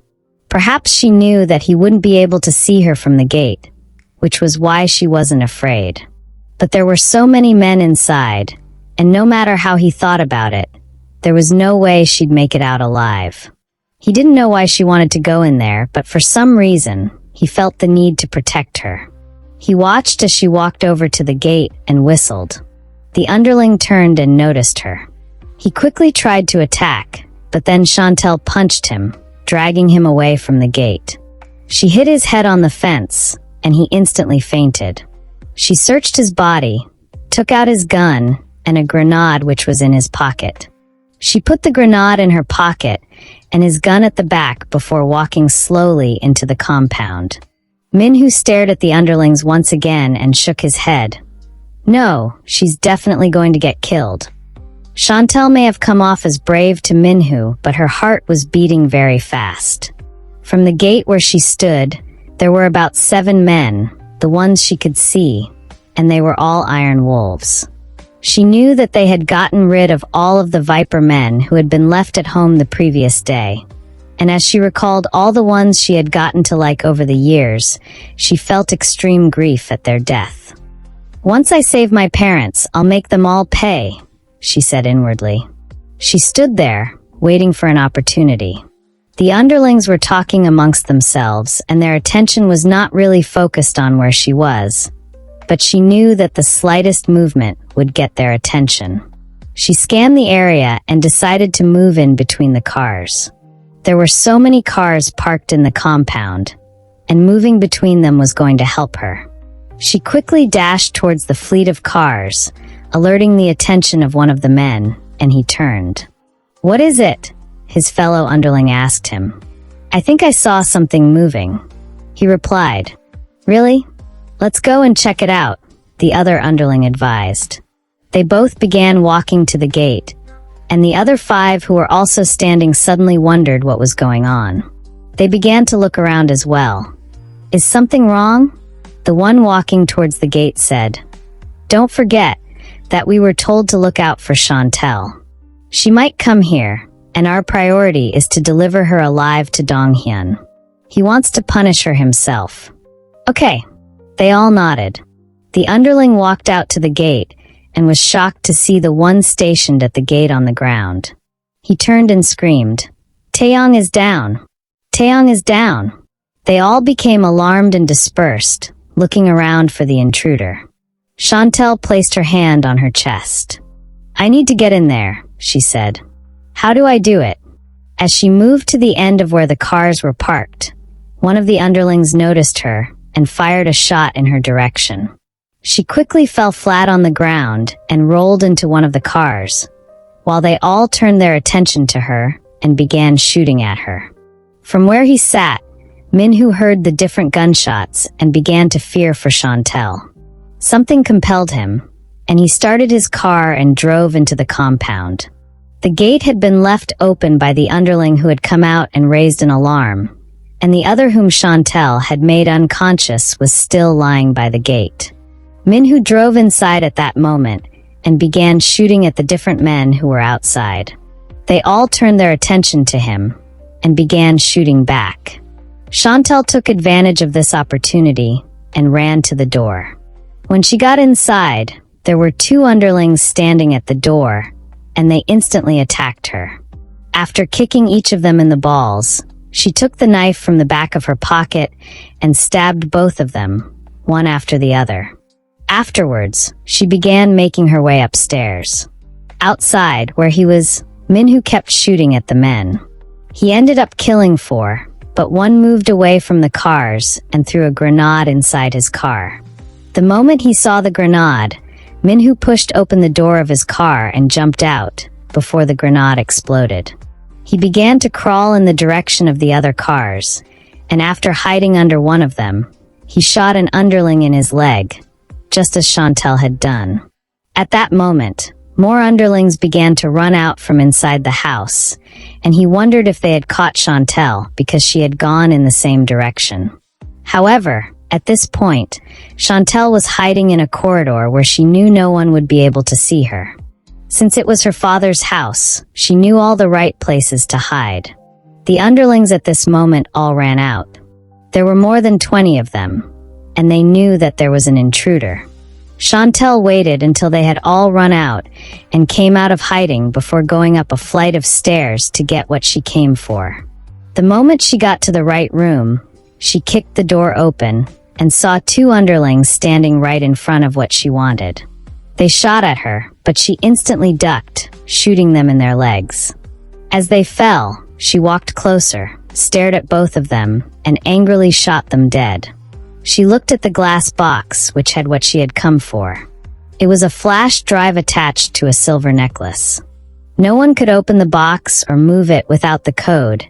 Perhaps she knew that he wouldn't be able to see her from the gate, which was why she wasn't afraid. But there were so many men inside, and no matter how he thought about it, there was no way she'd make it out alive. He didn't know why she wanted to go in there, but for some reason, he felt the need to protect her. He watched as she walked over to the gate and whistled. The underling turned and noticed her. He quickly tried to attack, but then Shantel punched him, dragging him away from the gate. She hit his head on the fence, and he instantly fainted. She searched his body, took out his gun, and a grenade which was in his pocket. She put the grenade in her pocket and his gun at the back before walking slowly into the compound. Minhu stared at the underlings once again and shook his head. No, she's definitely going to get killed. Shantel may have come off as brave to Minhu, but her heart was beating very fast. From the gate where she stood, there were about 7 men, the ones she could see, and they were all iron wolves. She knew that they had gotten rid of all of the Viper men who had been left at home the previous day, and as she recalled all the ones she had gotten to like over the years, she felt extreme grief at their death. Once I save my parents, I'll make them all pay, she said inwardly. She stood there, waiting for an opportunity. The underlings were talking amongst themselves, and their attention was not really focused on where she was, but she knew that the slightest movement would get their attention. She scanned the area and decided to move in between the cars. There were so many cars parked in the compound, and moving between them was going to help her. She quickly dashed towards the fleet of cars, alerting the attention of one of the men, and he turned. What is it? his fellow underling asked him. "I think I saw something moving," he replied. "Really? Let's go and check it out," the other underling advised. They both began walking to the gate, and the other 5 who were also standing suddenly wondered what was going on. They began to look around as well. "Is something wrong?" The one walking towards the gate said. "Don't forget that we were told to look out for Shantel. She might come here, and our priority is to deliver her alive to Donghyun. He wants to punish her himself." "Okay." They all nodded. The underling walked out to the gate and was shocked to see the one stationed at the gate on the ground. He turned and screamed, "Taeyong is down! Taeyong is down!" They all became alarmed and dispersed, looking around for the intruder. Shantel placed her hand on her chest. "I need to get in there," she said. "How do I do it?" As she moved to the end of where the cars were parked, one of the underlings noticed her and fired a shot in her direction. She quickly fell flat on the ground and rolled into one of the cars, while they all turned their attention to her and began shooting at her. From where he sat, Minhu heard the different gunshots and began to fear for Shantel. Something compelled him, and he started his car and drove into the compound. The gate had been left open by the underling who had come out and raised an alarm, and the other whom Shantel had made unconscious was still lying by the gate. Minhu drove inside at that moment and began shooting at the different men who were outside. They all turned their attention to him and began shooting back. Shantel took advantage of this opportunity and ran to the door. When she got inside, there were 2 underlings standing at the door, and they instantly attacked her. After kicking each of them in the balls, she took the knife from the back of her pocket and stabbed both of them, one after the other. Afterwards, she began making her way upstairs. Outside, where he was, Minhu kept shooting at the men. He ended up killing 4, but one moved away from the cars and threw a grenade inside his car. The moment he saw the grenade, Minhu pushed open the door of his car and jumped out before the grenade exploded. He began to crawl in the direction of the other cars, and after hiding under one of them, he shot an underling in his leg, just as Shantel had done. At that moment, more underlings began to run out from inside the house, and he wondered if they had caught Shantel because she had gone in the same direction. However, at this point, Shantel was hiding in a corridor where she knew no one would be able to see her. Since it was her father's house, she knew all the right places to hide. The underlings at this moment all ran out. There were more than 20 of them, and they knew that there was an intruder. Shantel waited until they had all run out and came out of hiding before going up a flight of stairs to get what she came for. The moment she got to the right room, she kicked the door open and saw 2 underlings standing right in front of what she wanted. They shot at her, but she instantly ducked, shooting them in their legs. As they fell, she walked closer, stared at both of them, and angrily shot them dead. She looked at the glass box, which had what she had come for. It was a flash drive attached to a silver necklace. No one could open the box or move it without the code,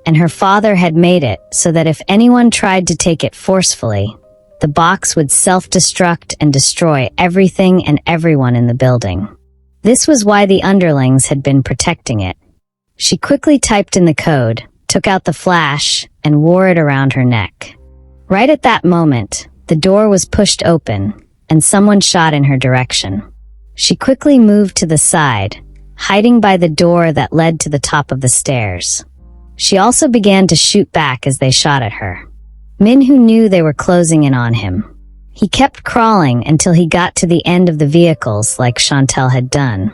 and her father had made it so that if anyone tried to take it forcefully, the box would self-destruct and destroy everything and everyone in the building. This was why the underlings had been protecting it. She quickly typed in the code, took out the flash, and wore it around her neck. Right at that moment, the door was pushed open, and someone shot in her direction. She quickly moved to the side, hiding by the door that led to the top of the stairs. She also began to shoot back as they shot at her. Minhu knew they were closing in on him. He kept crawling until he got to the end of the vehicles like Shantel had done.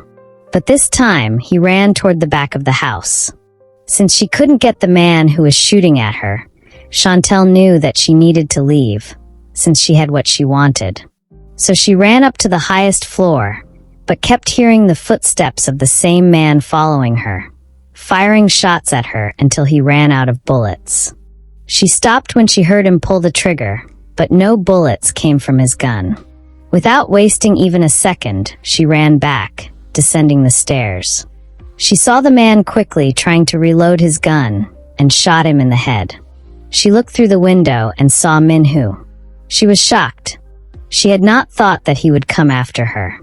But this time, he ran toward the back of the house. Since she couldn't get the man who was shooting at her, Shantel knew that she needed to leave, since she had what she wanted. So she ran up to the highest floor, but kept hearing the footsteps of the same man following her, firing shots at her until he ran out of bullets. She stopped when she heard him pull the trigger, but no bullets came from his gun. Without wasting even a second, she ran back, descending the stairs. She saw the man quickly trying to reload his gun and shot him in the head. She looked through the window and saw Minhu. She was shocked. She had not thought that he would come after her.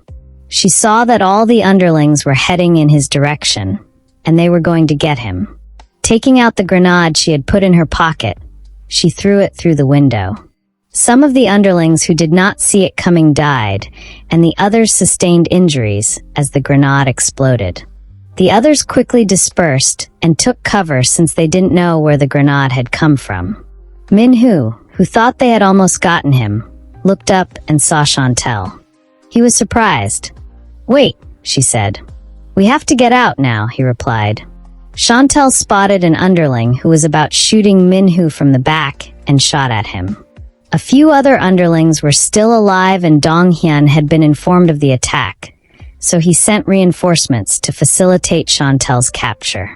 She saw that all the underlings were heading in his direction, and they were going to get him. Taking out the grenade she had put in her pocket, she threw it through the window. Some of the underlings who did not see it coming died, and the others sustained injuries as the grenade exploded. The others quickly dispersed and took cover since they didn't know where the grenade had come from. Minhu, who thought they had almost gotten him, looked up and saw Shantel. He was surprised. "Wait," she said. "We have to get out now," he replied. Shantel spotted an underling who was about shooting Minhu from the back and shot at him. A few other underlings were still alive and Donghyun had been informed of the attack, so he sent reinforcements to facilitate Shantel's capture.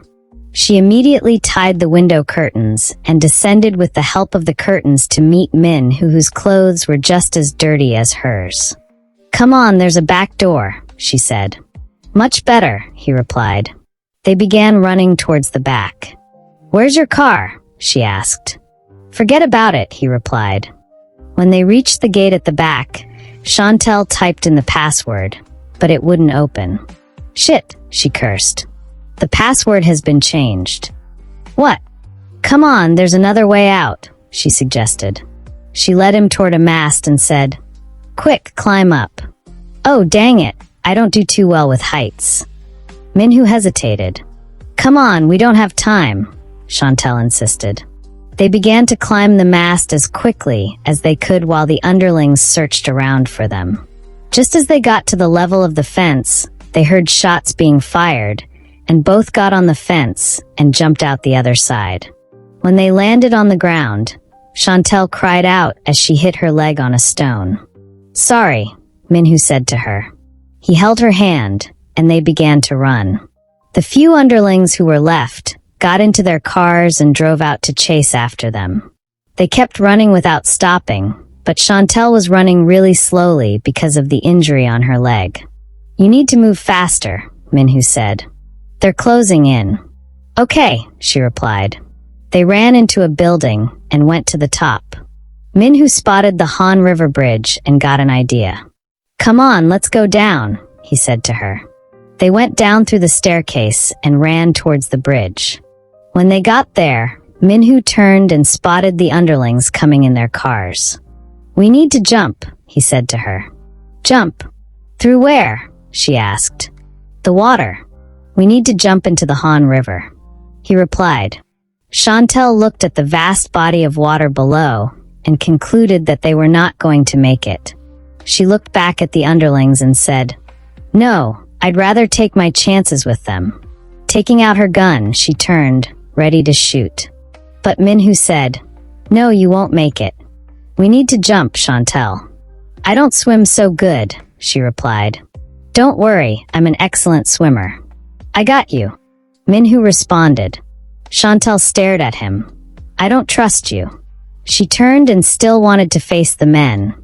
She immediately tied the window curtains and descended with the help of the curtains to meet Min, whose clothes were just as dirty as hers. "Come on, there's a back door," she said. "Much better," he replied. They began running towards the back. "Where's your car?" she asked. "Forget about it," he replied. When they reached the gate at the back, Shantel typed in the password, but it wouldn't open. "Shit," she cursed. "The password has been changed." "What?" "Come on, there's another way out," she suggested. She led him toward a mast and said, "Quick, climb up." "Oh, dang it, I don't do too well with heights." Minhu hesitated. "Come on, we don't have time," Shantel insisted. They began to climb the mast as quickly as they could while the underlings searched around for them. Just as they got to the level of the fence, they heard shots being fired, and both got on the fence and jumped out the other side. When they landed on the ground, Shantel cried out as she hit her leg on a stone. "Sorry," Minhu said to her. He held her hand, and they began to run. The few underlings who were left got into their cars and drove out to chase after them. They kept running without stopping, but Shantel was running really slowly because of the injury on her leg. "You need to move faster," Minhu said. "They're closing in." "Okay," she replied. They ran into a building and went to the top. Minhu spotted the Han River Bridge and got an idea. "Come on, let's go down," he said to her. They went down through the staircase and ran towards the bridge. When they got there, Minhu turned and spotted the underlings coming in their cars. "We need to jump," he said to her. "Jump? Through where?" she asked. "The water. We need to jump into the Han River," he replied. Shantel looked at the vast body of water below and concluded that they were not going to make it. She looked back at the underlings and said, "No, I'd rather take my chances with them." Taking out her gun, she turned, ready to shoot. But Minhu said, "No, you won't make it. We need to jump, Shantel." "I don't swim so good," she replied. "Don't worry, I'm an excellent swimmer." "I got you," Minhu responded. Shantel stared at him. "I don't trust you." She turned and still wanted to face the men,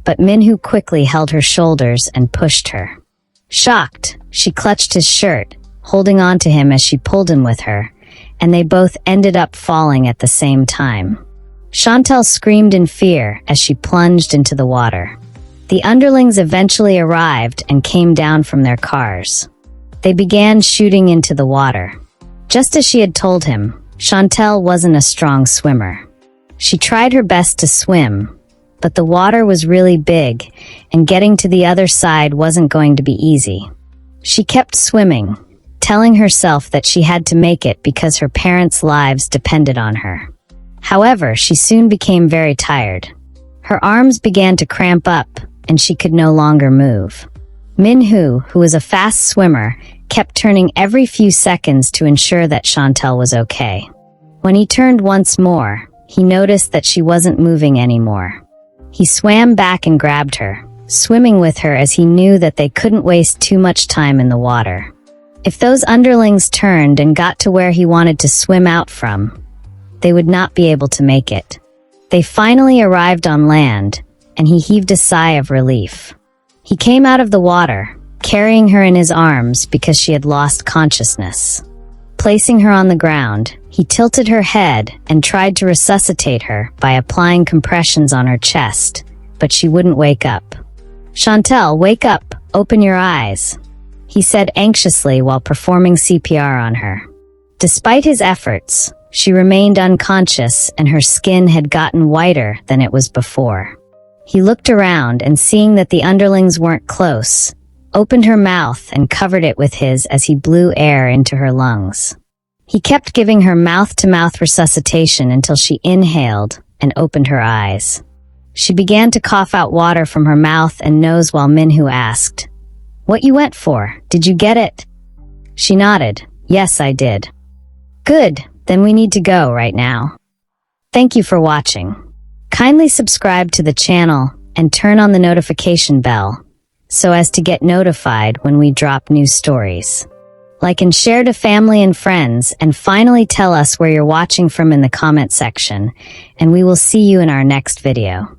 but Minhu quickly held her shoulders and pushed her. Shocked, she clutched his shirt, holding on to him as she pulled him with her, and they both ended up falling at the same time. Shantel screamed in fear as she plunged into the water. The underlings eventually arrived and came down from their cars. They began shooting into the water. Just as she had told him, Shantel wasn't a strong swimmer. She tried her best to swim, but the water was really big, and getting to the other side wasn't going to be easy. She kept swimming, telling herself that she had to make it because her parents' lives depended on her. However, she soon became very tired. Her arms began to cramp up, and she could no longer move. Minhu, who was a fast swimmer, kept turning every few seconds to ensure that Shantel was okay. When he turned once more, he noticed that she wasn't moving anymore. He swam back and grabbed her, swimming with her as he knew that they couldn't waste too much time in the water. If those underlings turned and got to where he wanted to swim out from, they would not be able to make it. They finally arrived on land, and he heaved a sigh of relief. He came out of the water, carrying her in his arms because she had lost consciousness. Placing her on the ground, he tilted her head and tried to resuscitate her by applying compressions on her chest, but she wouldn't wake up. "Shantel, wake up! Open your eyes," he said anxiously while performing CPR on her. Despite his efforts, she remained unconscious and her skin had gotten whiter than it was before. He looked around and seeing that the underlings weren't close, opened her mouth and covered it with his as he blew air into her lungs. He kept giving her mouth-to-mouth resuscitation until she inhaled and opened her eyes. She began to cough out water from her mouth and nose while Minhu asked, "What you went for? Did you get it?" She nodded. "Yes, I did." "Good, then we need to go right now." Thank you for watching. Kindly subscribe to the channel and turn on the notification bell so as to get notified when we drop new stories. Like and share to family and friends, and finally tell us where you're watching from in the comment section, and we will see you in our next video.